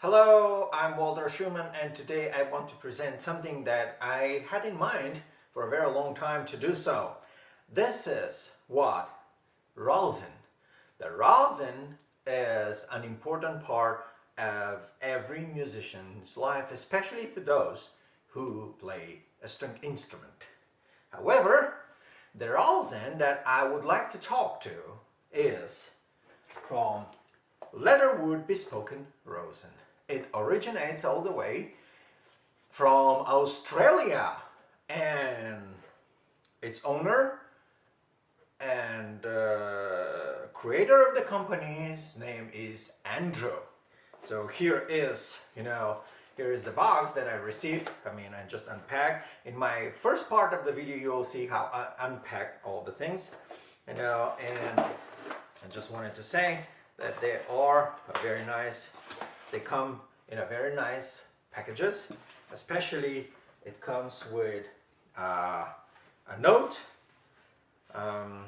Hello, I'm Walter Schumann, and today I want to present something that I had in mind for a very long time to do so. This is what? Rosin. The rosin is an important part of every musician's life, especially to those who play a string instrument. However, the rosin that I would like to talk to is from Leatherwood Bespoke Rosin. It originates all the way from Australia, and its owner and creator of the company's name is Andrew. So here is the box that I received. I just unpacked. In my first part of the video, you'll see how I unpack all the things, and I just wanted to say that they are very nice. They come in a very nice packages. Especially it comes with a note. And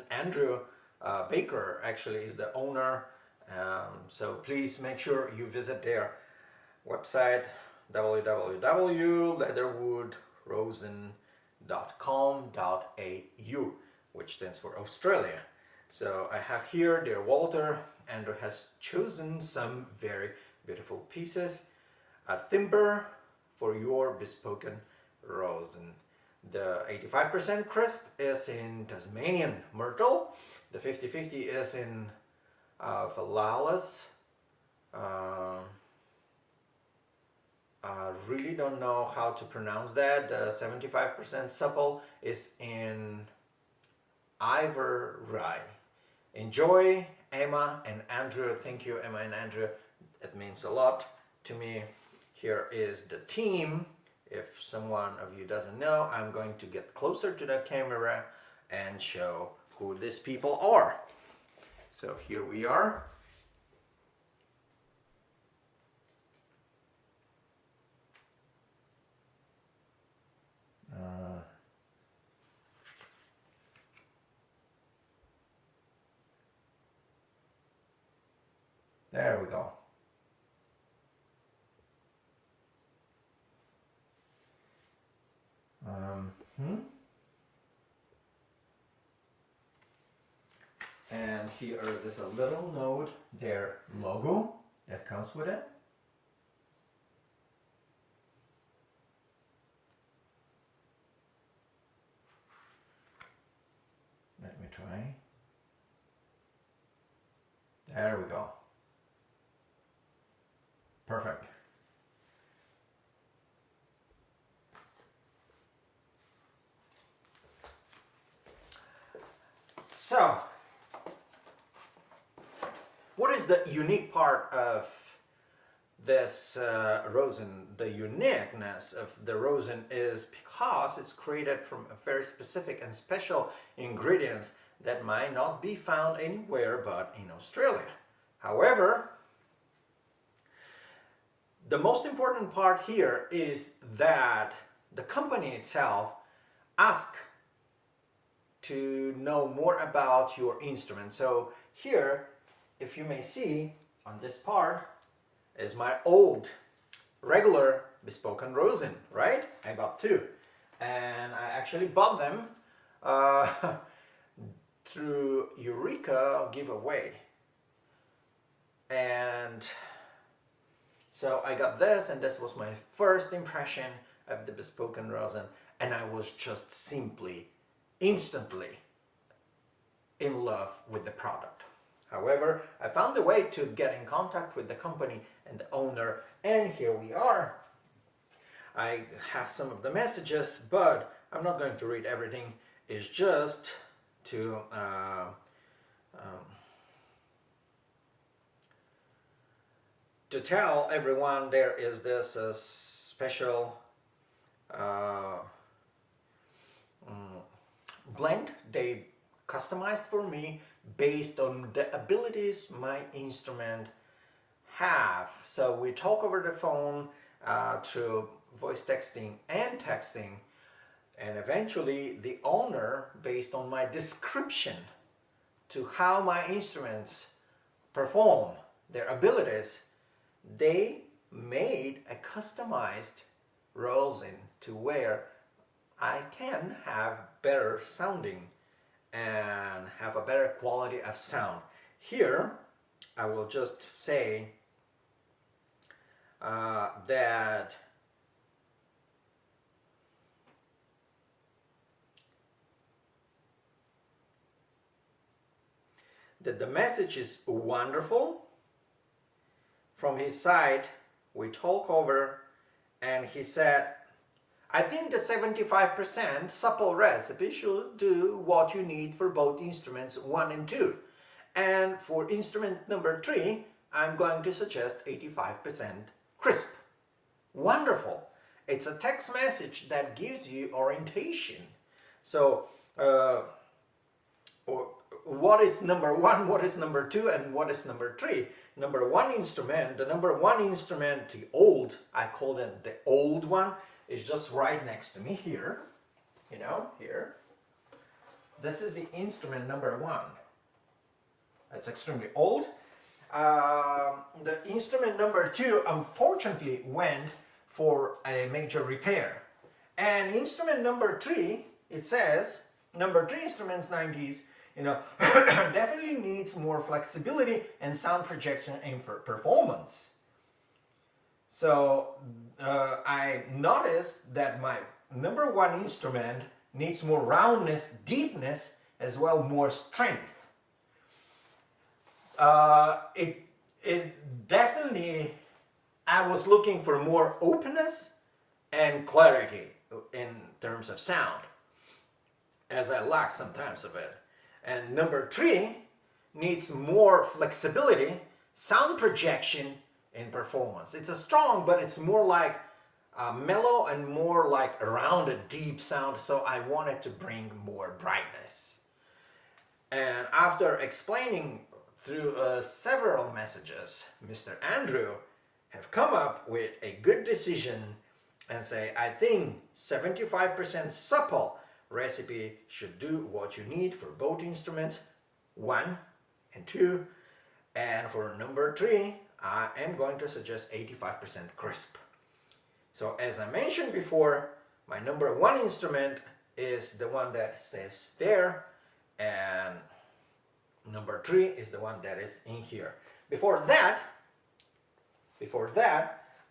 Andrew Baker actually is the owner. So please make sure you visit their website www.leatherwoodrosin.com.au, which stands for Australia. So I have here dear Walter. Andrew has chosen some very beautiful pieces at timber for your bespoke rosin. The 85% crisp is in Tasmanian myrtle. The 50-50 is in Phalalis. I really don't know how to pronounce that. The 75% supple is in Ivory. Enjoy, Emma and Andrew. Thank you, Emma and Andrew. It means a lot to me. Here is the team. If someone of you doesn't know, I'm going to get closer to the camera and show who these people are. So here we are. There we go. And here is this a little note, their logo that comes with it. Let me try. There we go. Perfect. So, what is the unique part of this rosin? The uniqueness of the rosin is because it's created from a very specific and special ingredients that might not be found anywhere but in Australia. However, the most important part here is that the company itself asks to know more about your instrument. So here, if you may see on this part, is my old regular bespoke rosin, right? I bought two, and I actually bought them through Eureka giveaway. And so I got this, and this was my first impression of the bespoke rosin, and I was just simply, instantly in love with the product. However, I found a way to get in contact with the company and the owner, and here we are. I have some of the messages, but I'm not going to read everything. It's just to tell everyone there is this special blend they customized for me based on the abilities my instrument have. So we talk over the phone through voice texting and texting, and eventually the owner, based on my description to how my instruments perform, their abilities, they made a customized rosin to where I can have better sounding and have a better quality of sound. Here, I will just say that the message is wonderful. From his side, we talk over, and he said, I think the 75% supple recipe should do what you need for both instruments 1 and 2. And for instrument number 3, I'm going to suggest 85% crisp. Wonderful. It's a text message that gives you orientation. So, what is number 1, what is number 2, and what is number 3? Number 1 instrument, the number 1 instrument, the old, I call it the old one, is just right next to me here. You know, here. This is the instrument number 1. It's extremely old. The instrument number 2 unfortunately went for a major repair. And instrument number 3, it says, number 3 instruments 90s, you know, definitely needs more flexibility and sound projection and for performance. So I noticed that my number 1 instrument needs more roundness, deepness, as well more strength. It definitely, I was looking for more openness and clarity in terms of sound, as I lack sometimes of it. And number 3 needs more flexibility, sound projection, and performance. It's a strong, but it's more like mellow and more like around a deep sound, so I wanted to bring more brightness. And after explaining through several messages, Mr. Andrew have come up with a good decision and say, I think 75% supple recipe should do what you need for both instruments 1 and 2, and for number 3 I am going to suggest 85% crisp. So as I mentioned before, my number 1 instrument is the one that stays there, and number 3 is the one that is in here. Before that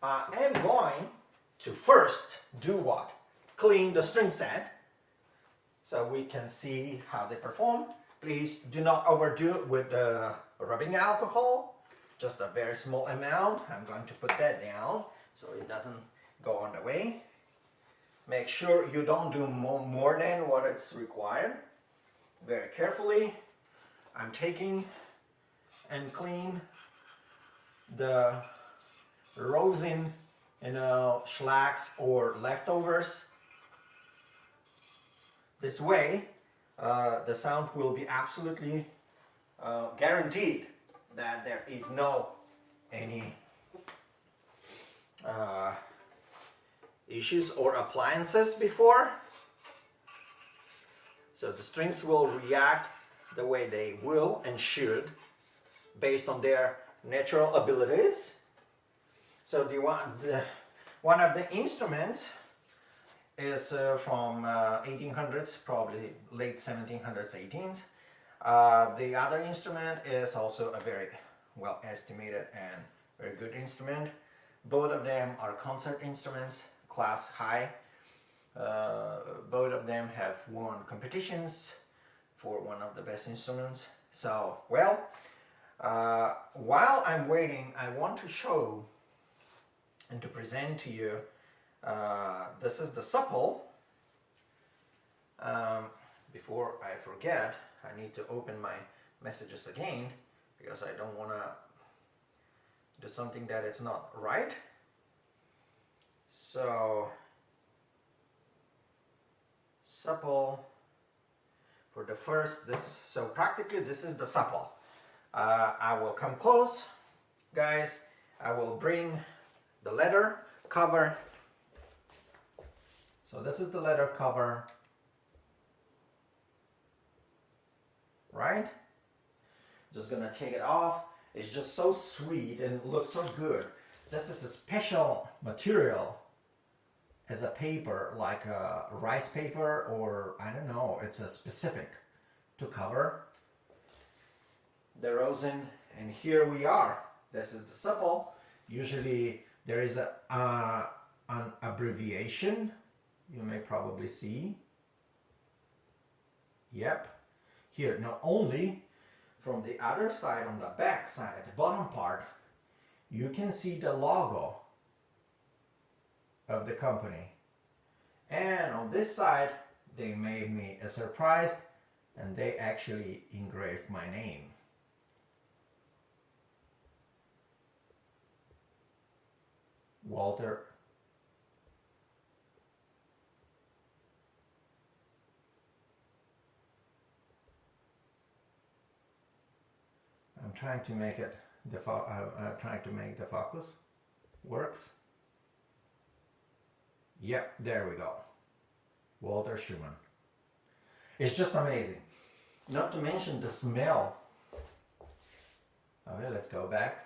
I am going to first do what? Clean the string set, so we can see how they perform. Please do not overdo it with rubbing alcohol, just a very small amount. I'm going to put that down so it doesn't go on the way. Make sure you don't do more than what is required. Very carefully, I'm taking and clean the rosin, schlags or leftovers. This way, the sound will be absolutely guaranteed that there is no any issues or appliances before. So the strings will react the way they will and should based on their natural abilities. So one of the instruments is from 1800s, probably late 1700s, 18s. The other instrument is also a very well estimated and very good instrument. Both of them are concert instruments, class high. Both of them have won competitions for one of the best instruments. So, well, while I'm waiting, I want to show and to present to you, this is the supple. Before I forget, I need to open my messages again because I don't want to do something that is not right. So, supple for the first, so practically this is the supple. I will come close, guys. I will bring the leather cover. So this is the leather cover, right? Just gonna take it off, It's just so sweet and looks so good. This is a special material as a paper, like a rice paper, or I don't know, it's a specific to cover the rosin. And here we are. This is the supple. Usually there is an abbreviation. You may probably see. Yep. Here, not only from the other side, on the back side, the bottom part, you can see the logo of the company. And on this side, they made me a surprise, and they actually engraved my name. Walter. I'm trying to make it I'm trying to make the focus works. Yep, there we go. Walter Schumann. It's just amazing. Not to mention the smell. Okay, let's go back.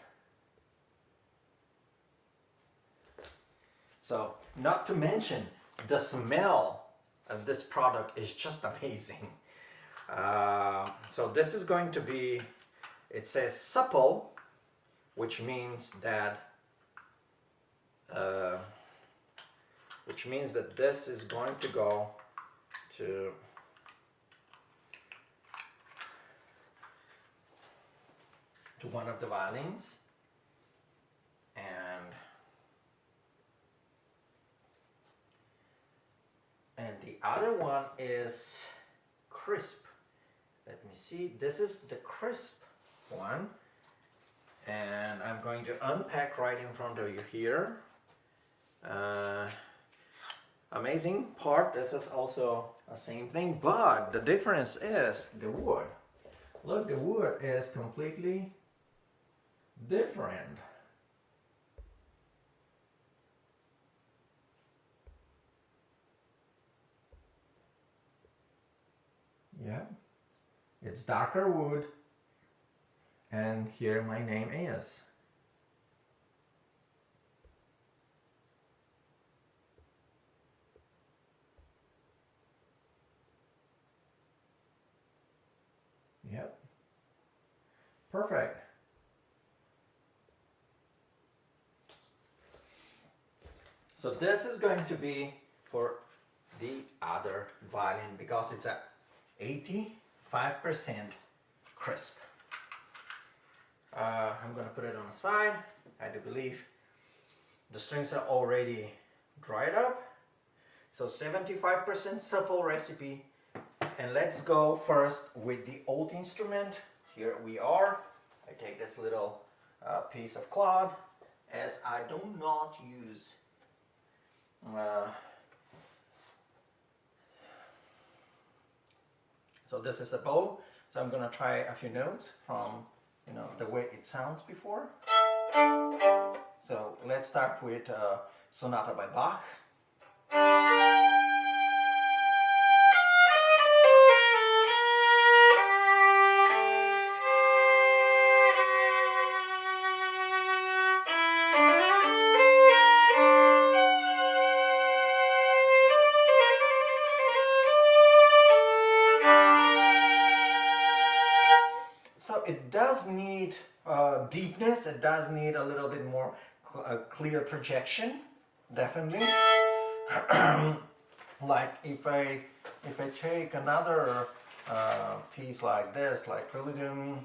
So, not to mention the smell of this product is just amazing. So this is going to be, it says supple, which means that this is going to go to one of the violins, and the other one is crisp. Let me see, this is the crisp one, and I'm going to unpack right in front of you here. Amazing part, this is also the same thing, but the difference is the wood. Look, the wood is completely different. Yeah, it's darker wood, and here my name is. Yep, perfect. So this is going to be for the other violin because it's a 85% crisp. I'm going to put it on the side. I do believe the strings are already dried up. So 75% supple recipe. And let's go first with the old instrument. Here we are. I take this little piece of cloth, as I do not use so this is a bow, so I'm gonna try a few notes from the way it sounds before. So let's start with Sonata by Bach. So it does need deepness, it does need a little bit more clear projection, definitely. Like if I take another piece like this, like Prelude.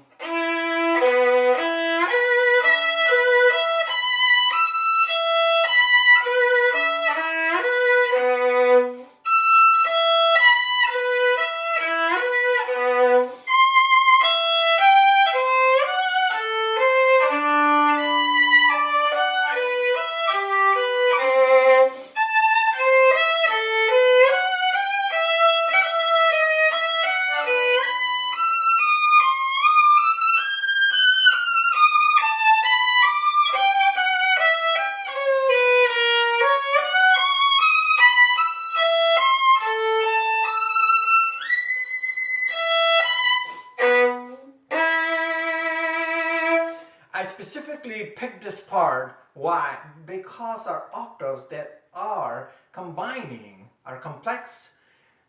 I specifically picked this part. Why? Because our octaves that are combining, are complex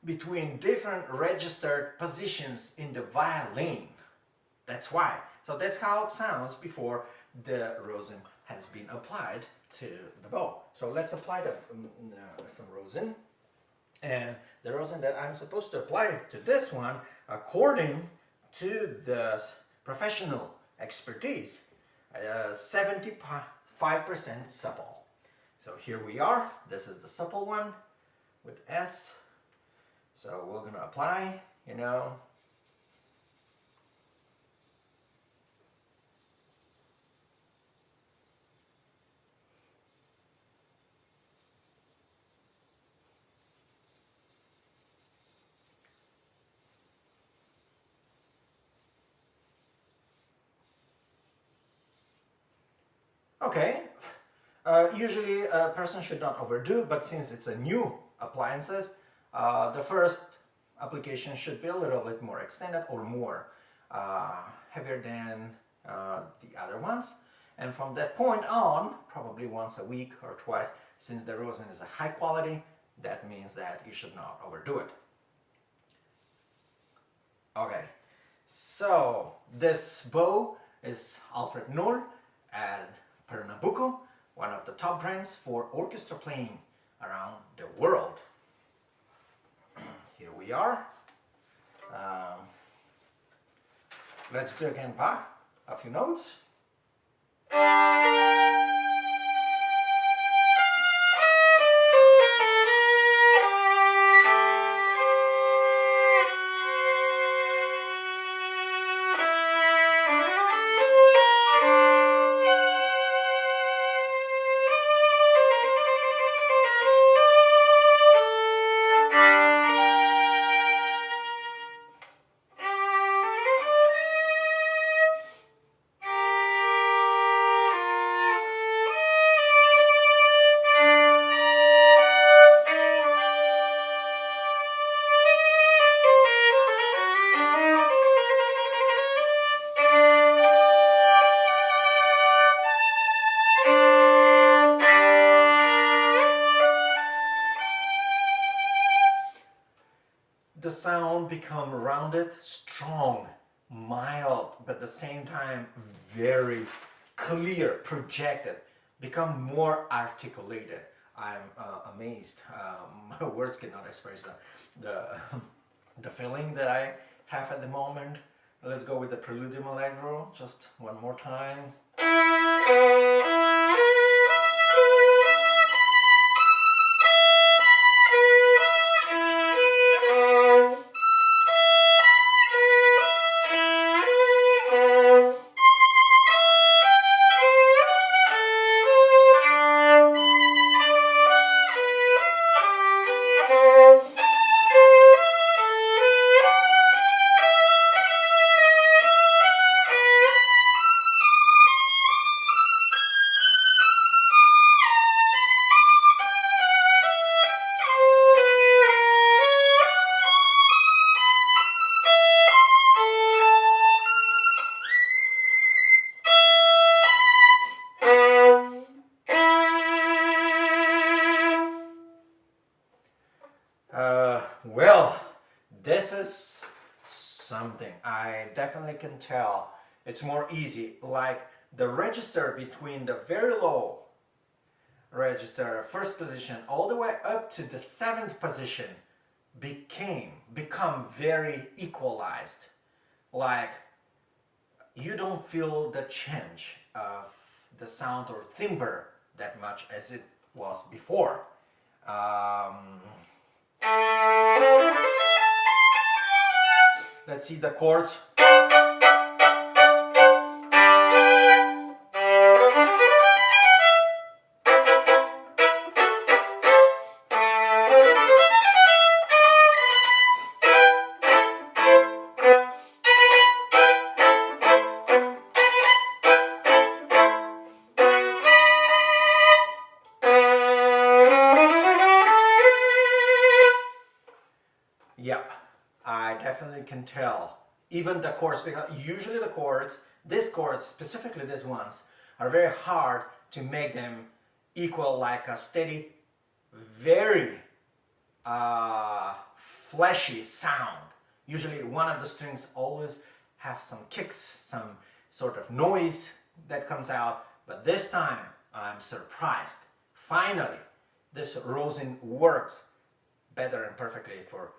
between different registered positions in the violin. That's why. So that's how it sounds before the rosin has been applied to the bow. So let's apply some rosin. And the rosin that I'm supposed to apply to this one, according to the professional expertise, 75% supple. So here we are. This is the supple one with S. So we're going to apply, you know. Okay, usually a person should not overdo, but since it's a new appliances, the first application should be a little bit more extended or more heavier than the other ones. And from that point on, probably once a week or twice, since the rosin is a high quality, that means that you should not overdo it. Okay, so this bow is Alfred Nöll and Pernambuco, one of the top brands for orchestra playing around the world. Here we are. Let's do again Bach, a few notes. The sound become rounded, strong, mild, but at the same time very clear, projected, become more articulated. I'm amazed. My words cannot express the feeling that I have at the moment. Let's go with the Prelude and Allegro just one more time. Well, this is something I definitely can tell. It's more easy, like the register between the very low register, first position, all the way up to the seventh position become very equalized. Like you don't feel the change of the sound or timbre that much as it was before. Let's see the chords. Yeah, I definitely can tell. Even the chords, because usually the chords These chords, specifically these ones, are very hard to make them equal like a steady, very fleshy sound. Usually one of the strings always have some kicks, some sort of noise that comes out, but this time I'm surprised. Finally, this rosin works better and perfectly for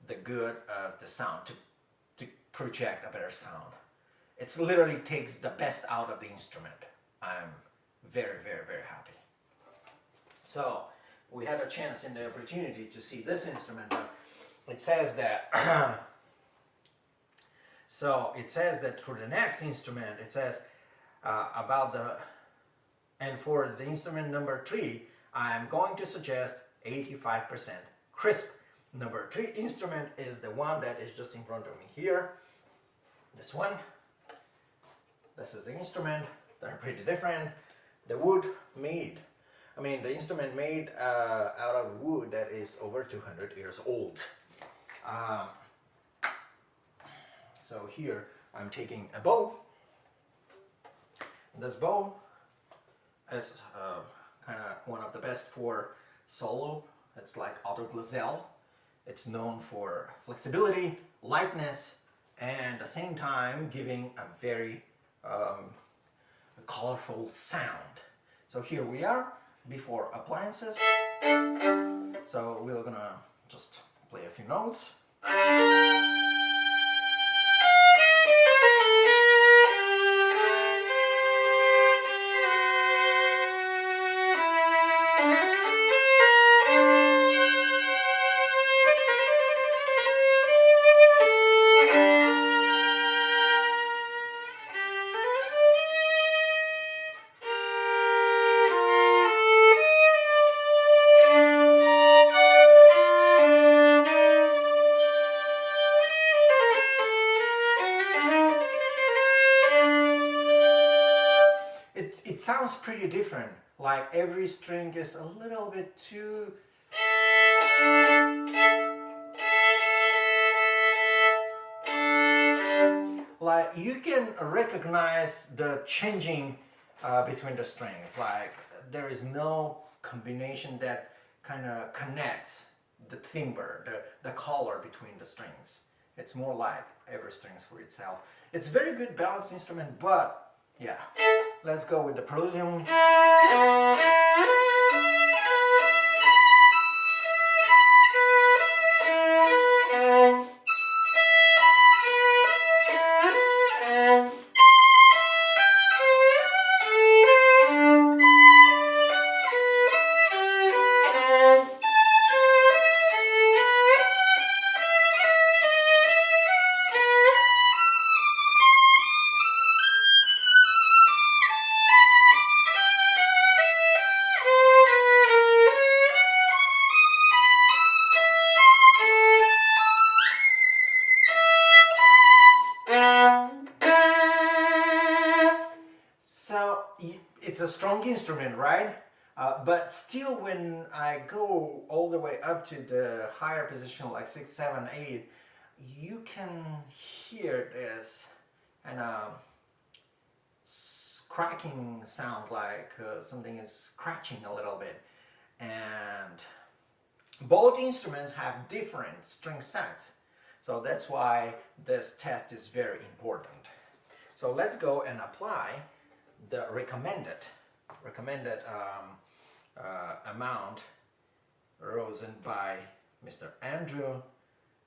the good of the sound, to project a better sound. It literally takes the best out of the instrument. I'm very, very, very happy. So we had a chance and the opportunity to see this instrument. It says that so it says that for the next instrument, it says about the, and for the instrument number 3, I'm going to suggest 85% crisp. Number 3 instrument is the one that is just in front of me here. This one. This is the instrument. They're pretty different. The wood made, I mean the instrument made out of wood that is over 200 years old. So here I'm taking a bow. This bow is kind of one of the best for solo. It's like auto glazelle. It's known for flexibility, lightness, and at the same time giving a very colorful sound. So here we are before appliances. So we're gonna just play a few notes. It sounds pretty different, like every string is a little bit too like you can recognize the changing between the strings, like there is no combination that kind of connects the timbre, the color between the strings. It's more like every string's for itself. It's a very good balanced instrument, but yeah. Let's go with the Prelude. So it's a strong instrument, right? But still, when I go all the way up to the higher position, like 6, 7, 8, you can hear this and cracking sound, like something is scratching a little bit. And both instruments have different string sets, so that's why this test is very important. So let's go and apply the recommended amount rosin by Mr. Andrew,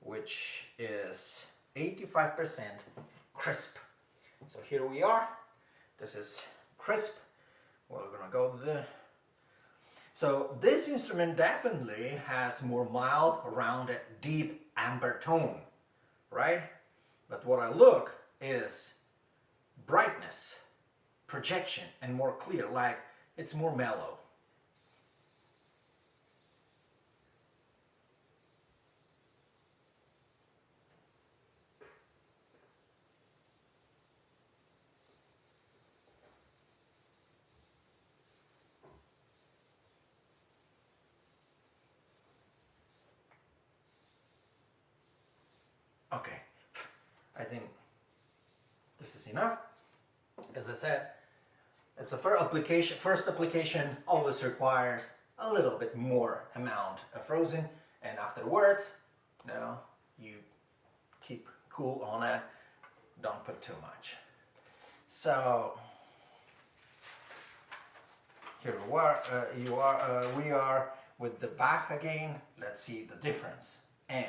which is 85% crisp. So here we are. This is crisp. We're gonna go to the. So this instrument definitely has more mild, rounded, deep amber tone, right? But what I look is brightness, projection, and more clear, like it's more mellow. Okay, I think this is enough. As I said, it's a first application always requires a little bit more amount of rosin, and afterwards, no, you keep cool on it, don't put too much. So here we are with the Bach again. Let's see the difference. And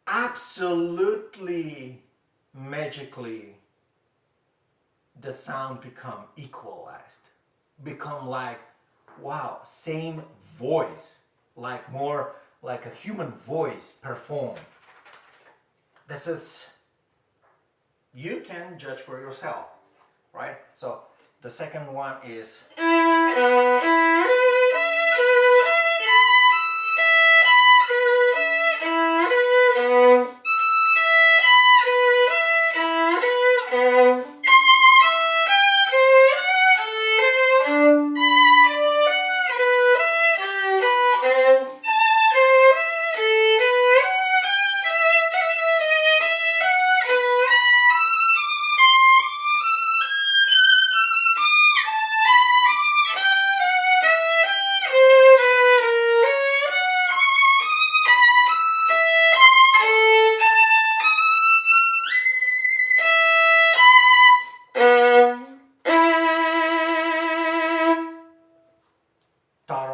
absolutely magically the sound become equalized, become like, wow, same voice, like more like a human voice performed. This is, you can judge for yourself, right? So the second one is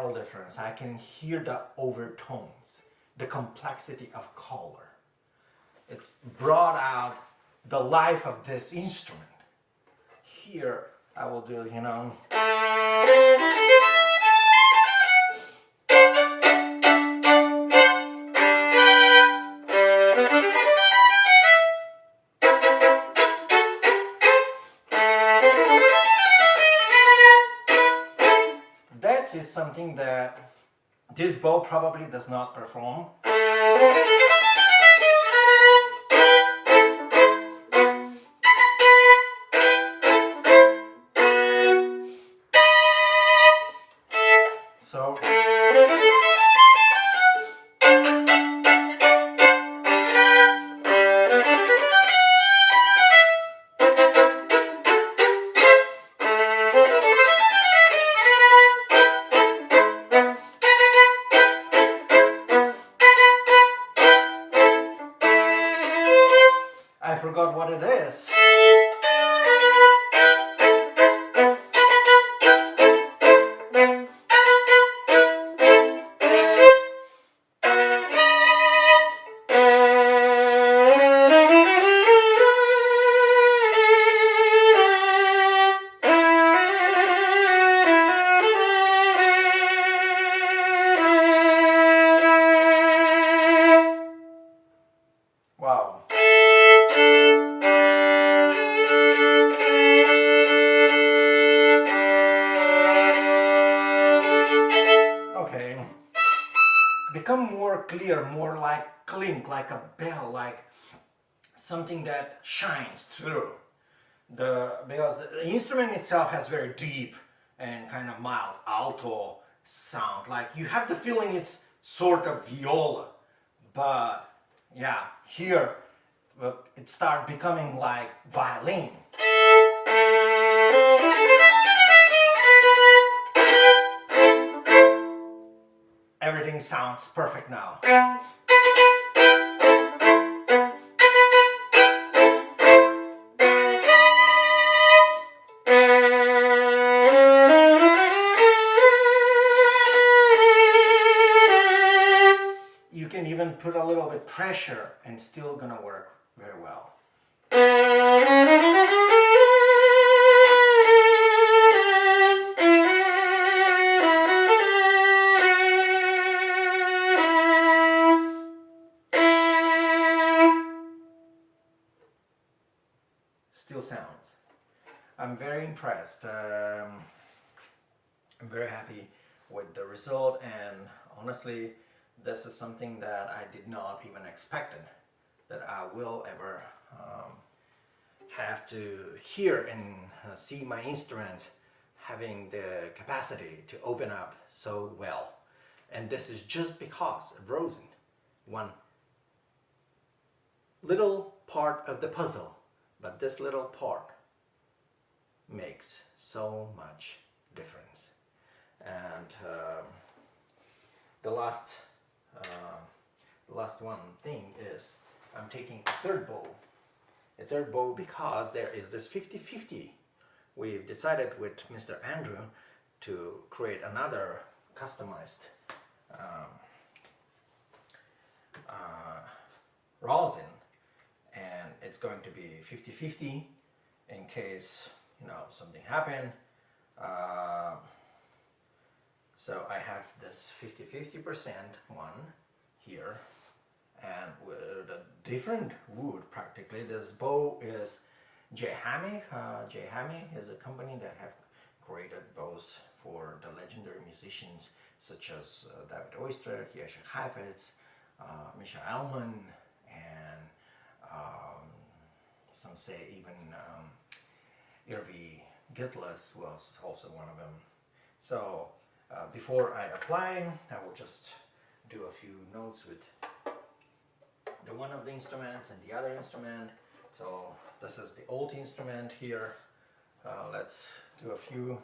total difference. I can hear the overtones, the complexity of color. It's brought out the life of this instrument. Here I will do, that is something that this bow probably does not perform. So I forgot what it is. Wow. Okay. Become more clear, more like clink, like a bell, like something that shines through. Because the instrument itself has very deep and kind of mild alto sound. Like you have the feeling it's sort of viola, but yeah, here it starts becoming like violin. Everything sounds perfect now. you can even put a little bit pressure and still gonna work very well. Still sounds. I'm very impressed. I'm very happy with the result, and honestly, this is something that I did not even expected that I will ever have to hear and see my instrument having the capacity to open up so well. And this is just because of Rosin. One little part of the puzzle, but this little part makes so much difference. And the last one thing is I'm taking a third bow. A third bow because there is this 50-50. We've decided with Mr. Andrew to create another customized rosin, and it's going to be 50-50 in case something happened. So I have this 50% one here, and with a different wood practically. This bow is J-Hammy. J-Hammy is a company that have created bows for the legendary musicians such as David Oyster, Jerzy Heifetz, Misha Elman, and some say even Irvi Gitlis was also one of them. So before I apply, I will just do a few notes with the one of the instruments and the other instrument. So this is the old instrument here. Let's do a few.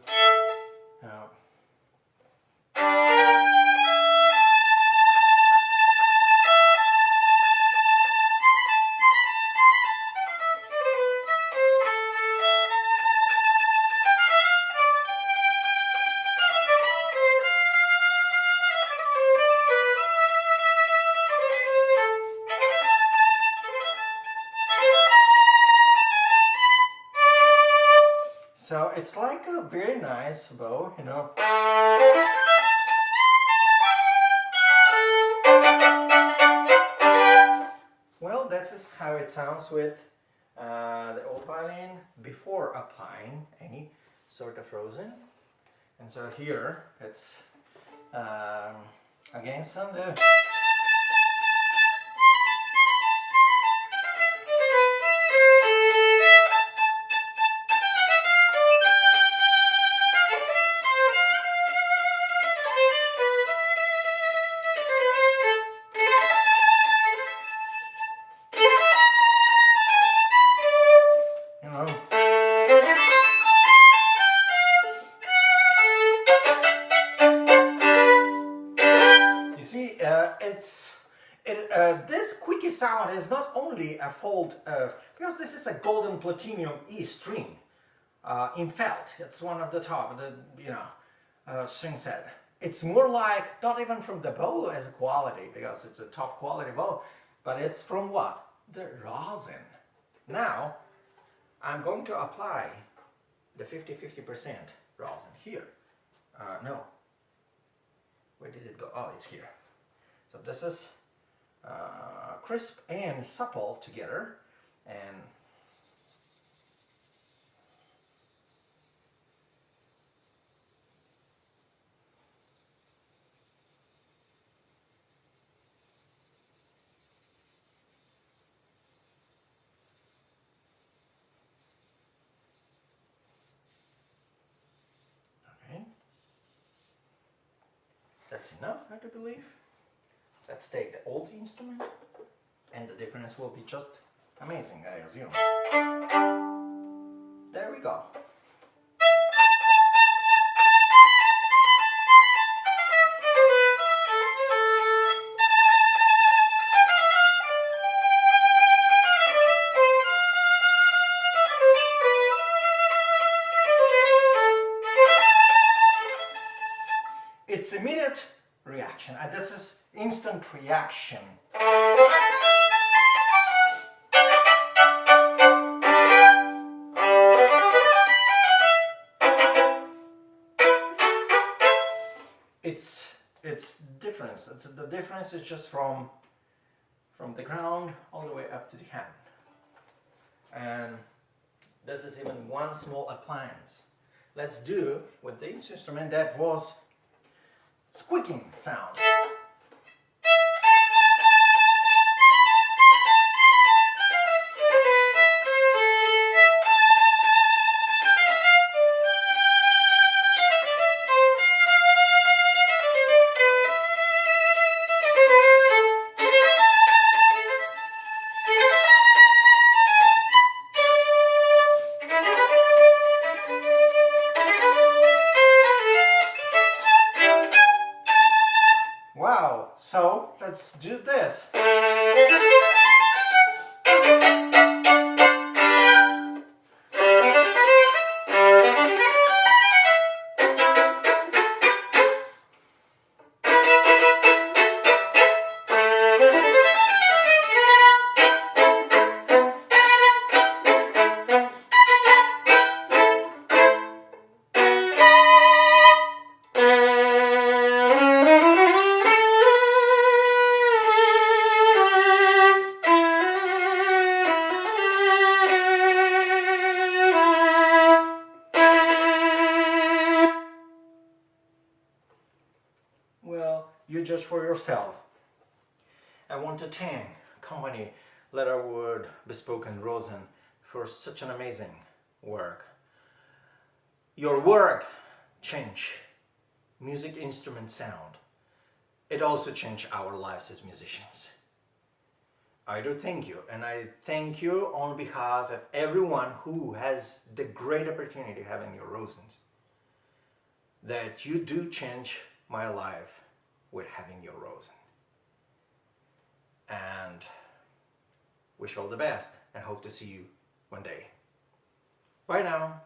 So it's like a very nice bow, Well, that is how it sounds with the old violin before applying any sort of rosin. And so here it's again some the this squeaky sound is not only a fault of, because this is a golden platinum E string in felt. It's one of the top, string set. It's more like, not even from the bow as a quality, because it's a top quality bow, but it's from what? The rosin. Now, I'm going to apply the 50% rosin here. No. Where did it go? Oh, it's here. So this is crisp and supple together, and okay, that's enough, I do believe. Let's take the old instrument, and the difference will be just amazing, I assume. There we go. It's immediate reaction, and this is instant reaction. It's difference. The difference is just from the ground all the way up to the hand. And this is even one small appliance. Let's do with this instrument that was squeaking sound. Wow, so let's do this. Well, you judge for yourself. I want to thank company Leatherwood Bespoke Rosin for such an amazing work. Your work changed music instrument sound. It also changed our lives as musicians. I do thank you, and I thank you on behalf of everyone who has the great opportunity of having your rosins, that you do change my life with having your rosin. And wish all the best and hope to see you one day. Bye now.